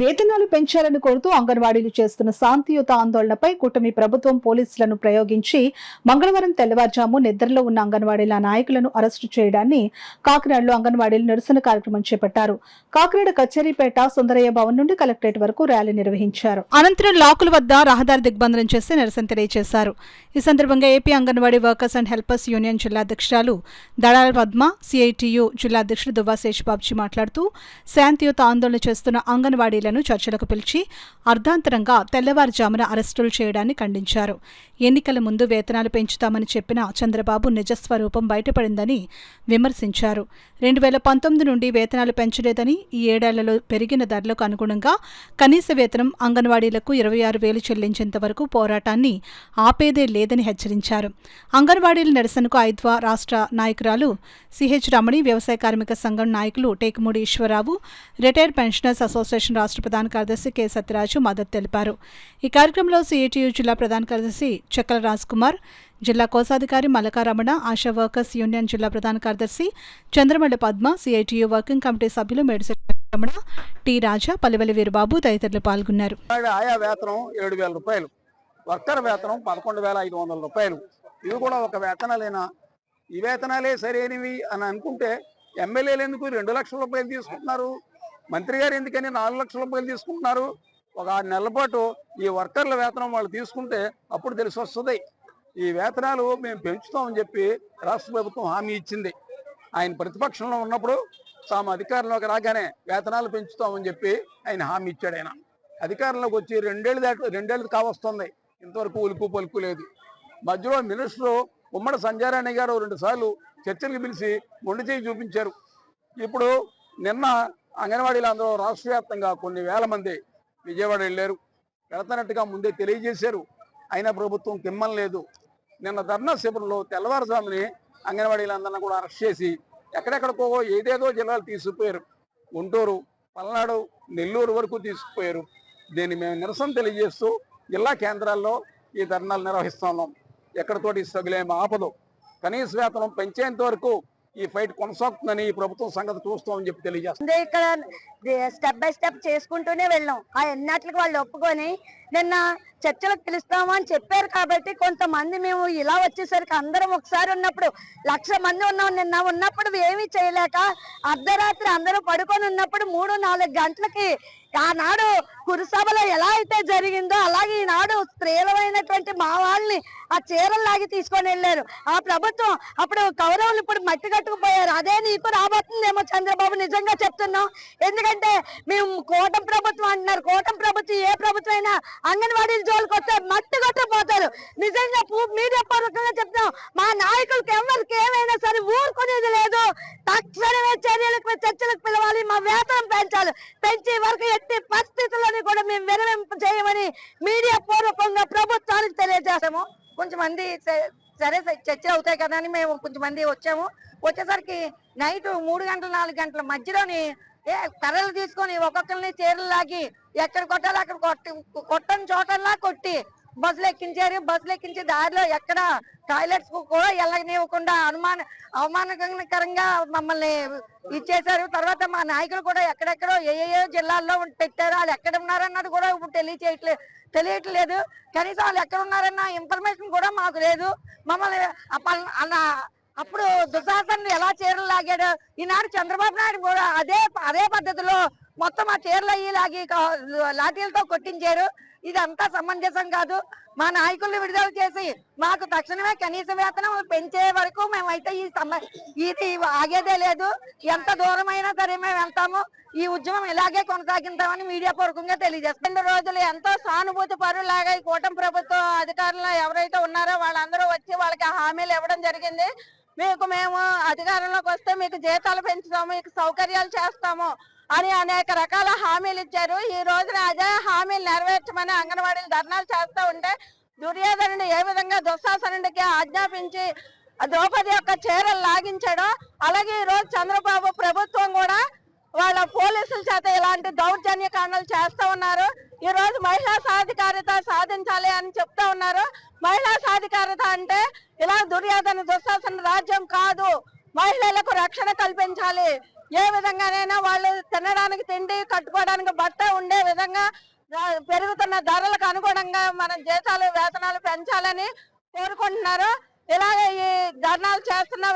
వేతనాలు పెంచాలని కోరుతూ అంగన్వాడీలు చేస్తున్న శాంతియుత ఆందోళనపై కూటమి ప్రభుత్వం పోలీసులను ప్రయోగించి మంగళవారం తెల్లవారుజాము నిద్రలో ఉన్న అంగన్వాడీల నాయకులను అరెస్టు చేయడాన్ని కాకినాడలో అంగన్వాడీలు నిరసన కార్యక్రమం చేపట్టారు. కాకినాడ కచేరీపేట సుందరయ్య భవన్ నుండి కలెక్టరేట్ వరకు ర్యాలీ నిర్వహించారు. అనంతరం లాకుల వద్ద రహదారి దిగ్బంధనం చేసి నిరసన తెలియజేశారు. ఈ సందర్భంగా AP anganwadi workers and helpers union జిల్లా అధ్యక్షురాలు దళాల పద్మ, సిఐటియు జిల్లా అధ్యక్షుడు దువ్వా శేషబాబుజీ మాట్లాడుతూ శాంతియుత ఆందోళన చేస్తున్న అంగన్వాడీ చర్చలకు పిలిచి అర్ధాంతరంగా తెల్లవారుజామున అరెస్టులు చేయడాన్ని ఖండించారు. ఎన్నికల ముందు వేతనాలు పెంచుతామని చెప్పిన చంద్రబాబు నిజస్వరూపం బయటపడిందని విమర్శించారు. 2019 నుండి వేతనాలు పెంచలేదని, ఈ ఏడేళ్లలో పెరిగిన ధరలకు అనుగుణంగా కనీస వేతనం అంగన్వాడీలకు 26,000 చెల్లించేంత వరకు పోరాటాన్ని ఆపేదే లేదని హెచ్చరించారు. అంగన్వాడీల నిరసనకు ఐద్వా రాష్ట్ర నాయకురాలు సిహెచ్ రమణి, వ్యవసాయ కార్మిక సంఘం నాయకులు Tekumudi Eswararao, retired pensioners association రాష్ట్ర ప్రధాన కార్యదర్శి కె సత్యరాజు మద్దతు తెలిపారు. ఈ కార్యక్రమంలో సిఐటియు జిల్లా ప్రధాన కార్యదర్శి చక్కల రాజ్ కుమార్, జిల్లా కోశాధికారి Malacca Ramana, ASHA workers union జిల్లా ప్రధాన కార్యదర్శి Chandramalla Padma, CITU working committee సభ్యులు మేడిశెట్టి రమణ, టి రాజా, పల్లెవెల్లి వీరబాబు తదితరులు పాల్గొన్నారు. ఆయా వేతనం 7,000 రూపాయలు, వర్కర్ వేతనం 11,500 రూపాయలు. ఇవి కూడా ఒక వేతనాలేనా? ఈ వేతనాలే సరైనవి అని అనుకుంటే ఎమ్మెల్యేలు ఎందుకు 2 లక్షల రూపాయలు తీసుకుంటున్నారు? మంత్రి గారు ఎందుకని 4 లక్షల రూపాయలు తీసుకుంటున్నారు? ఒక 6 నెలల పాటు ఈ వర్కర్ల వేతనం వాళ్ళు తీసుకుంటే అప్పుడు తెలిసి వస్తుంది. ఈ వేతనాలు మేము పెంచుతామని చెప్పి రాష్ట్ర ప్రభుత్వం హామీ ఇచ్చింది. ఆయన ప్రతిపక్షంలో ఉన్నప్పుడు తాము అధికారంలోకి రాగానే వేతనాలు పెంచుతామని చెప్పి ఆయన హామీ ఇచ్చాడు. ఆయన అధికారంలోకి వచ్చి 2 ఏళ్ళు కావస్తుంది, ఇంతవరకు ఉలుకు పలుకు లేదు. మధ్యలో మినిస్టరు ఉమ్మడి సంజారాణి గారు 2 సార్లు చర్చలకు పిలిచి మొండి చేయి చూపించారు. ఇప్పుడు నిన్న అంగన్వాడీలు అందరూ రాష్ట్ర వ్యాప్తంగా కొన్ని వేల మంది విజయవాడ వెళ్ళారు. వెళుతున్నట్టుగా ముందే తెలియజేశారు. అయినా ప్రభుత్వం కిమ్మం లేదు. నిన్న ధర్నా శిబిరంలో తెల్లవారుజాముని అంగన్వాడీలందరినీ కూడా అరెస్ట్ చేసి ఎక్కడెక్కడికో ఏదేదో జిల్లాలు తీసుకుపోయారు. గుంటూరు, పల్నాడు, నెల్లూరు వరకు తీసుకుపోయారు. దీన్ని మేము నిరసన తెలియజేస్తూ జిల్లా కేంద్రాల్లో ఈ ధర్నాలు నిర్వహిస్తున్నాం. ఎక్కడితోటి సగులేం ఆపదు. కనీస వేతనం పెంచేంత వరకు ఈ ఫైట్ కొనసాగుతుందని ఈ ప్రభుత్వం సంగతి చూస్తామని చెప్పి తెలియజేస్తుంది. ఇక్కడ స్టెప్ బై స్టెప్ చేసుకుంటూనే వెళ్ళాం. ఆ ఎన్నట్లకి వాళ్ళు ఒప్పుకొని నిన్న చర్చలకు పిలుస్తాము అని చెప్పారు. కాబట్టి కొంతమంది మేము ఇలా వచ్చేసరికి అందరం ఒకసారి ఉన్నప్పుడు 1,00,000 మంది ఉన్నాం. నిన్న ఉన్నప్పుడు ఏమీ చేయలేక అర్ధరాత్రి అందరూ పడుకొని ఉన్నప్పుడు 3-4 గంటలకి ఆనాడు కురుసభలో ఎలా అయితే జరిగిందో అలాగే ఈనాడు స్త్రీలమైనటువంటి మా వాళ్ళని ఆ చీరలు లాగి తీసుకొని వెళ్ళారు. ఆ ప్రభుత్వం అప్పుడు కౌరవులు ఇప్పుడు మట్టి కట్టుకుపోయారు. అదే నీకు రాబోతుందేమో చంద్రబాబు, నిజంగా చెప్తున్నాం. ఎందుకంటే మేము కూటమి ప్రభుత్వం అంటున్నారు. కూటమి ప్రభుత్వం ఏ ప్రభుత్వం అయినా అంగన్వాడీల జోలికి వస్తే మట్టి కట్టుకుపోతారు. నిజంగా మీడియా పూర్వకంగా చెప్తున్నాం. మా నాయకులకి ఎవరికి ఏమైనా సరే ఊరుకునేది లేదు. తక్షణమే చర్చలకు పిలవాలి. మా వేతనం పెంచాలి. పెంచే వరకు ఎట్టి పరిస్థితుల్లోని కూడా మేము విరమింపు చేయమని మీడియా పూర్వకంగా ప్రభుత్వానికి తెలియజేస్తాము. కొంచెమంది సరే చర్చలు అవుతాయి కదా అని మేము కొంచెమంది వచ్చాము. వచ్చేసరికి నైట్ 3 గంటల 4 గంటల మధ్యలోని కర్రలు తీసుకొని ఒక్కొక్కరిని చీరలు లాగి ఎక్కడ కొట్టాలి అక్కడ కొట్టని చోటల్లా కొట్టి బస్సులు ఎక్కించారు. బస్సులు ఎక్కించి దారిలో ఎక్కడ టాయిలెట్స్ కూడా వెళ్ళనివ్వకుండా అవమానకరంగా మమ్మల్ని ఇచ్చేశారు. తర్వాత మా నాయకులు కూడా ఎక్కడెక్కడో ఏ జిల్లాల్లో పెట్టారో వాళ్ళు ఎక్కడ ఉన్నారన్నది కూడా ఇప్పుడు తెలియట్లేదు. కనీసం వాళ్ళు ఎక్కడ ఉన్నారన్న ఇన్ఫర్మేషన్ కూడా మాకు లేదు. మమ్మల్ని అప్పుడు దుశాసన్ ఎలా చీరలు లాగాడు, ఈనాడు చంద్రబాబు నాయుడు కూడా అదే పద్ధతిలో మొత్తం ఆ చీరలు అయ్యి లాగి లాఠీలతో కొట్టించారు. ఇదంతా సమంజసం కాదు. మా నాయకుల్ని విడుదల చేసి మాకు తక్షణమే కనీస వేతనం పెంచే వరకు మేమైతే ఇది ఆగేదే లేదు. ఎంత దూరమైనా సరే మేము వెళ్తాము. ఈ ఉద్యమం ఇలాగే కొనసాగిస్తామని మీడియా పూర్వకంగా తెలియజేస్తాం. 2 రోజులు ఎంతో సానుభూతి పరులాగా ఈ కూటమి ప్రభుత్వ అధికారులు ఎవరైతే ఉన్నారో వాళ్ళందరూ వచ్చి వాళ్ళకి హామీలు ఇవ్వడం జరిగింది. మేము అధికారంలోకి వస్తే మీకు జీతాలు పెంచుతాము, మీకు సౌకర్యాలు చేస్తాము అని అనేక రకాల హామీలు ఇచ్చారు. ఈ రోజున అదే హామీలు నెరవేర్చమని అంగన్వాడీలు ధర్నాలు చేస్తూ ఉంటే దుర్యోధనుడు ఏ విధంగా దుశ్శాసనుడికి ఆజ్ఞాపించి ద్రౌపది యొక్క చీరలు లాగించాడో అలాగే ఈ రోజు చంద్రబాబు ప్రభుత్వం కూడా వాళ్ళ పోలీసుల చేత ఇలాంటి దౌర్జన్య కాండాలు చేస్తూ ఉన్నారు. ఈ రోజు మహిళా సాధికారత సాధించాలి అని చెప్తా ఉన్నారు. మహిళా సాధికారత అంటే ఇలా దుర్యోధన దుశ్శాసన రాజ్యం కాదు. మహిళలకు రక్షణ కల్పించాలి. ఏ విధంగానైనా వాళ్ళు తినడానికి తిండి, కట్టుకోవడానికి బట్ట ఉండే విధంగా పెరుగుతున్న ధరలకు అనుగుణంగా మన జీతాలు, వేతనాలు పెంచాలని కోరుకుంటున్నారు. ఇలాగే ఈ ధర్నాలు చేస్తున్న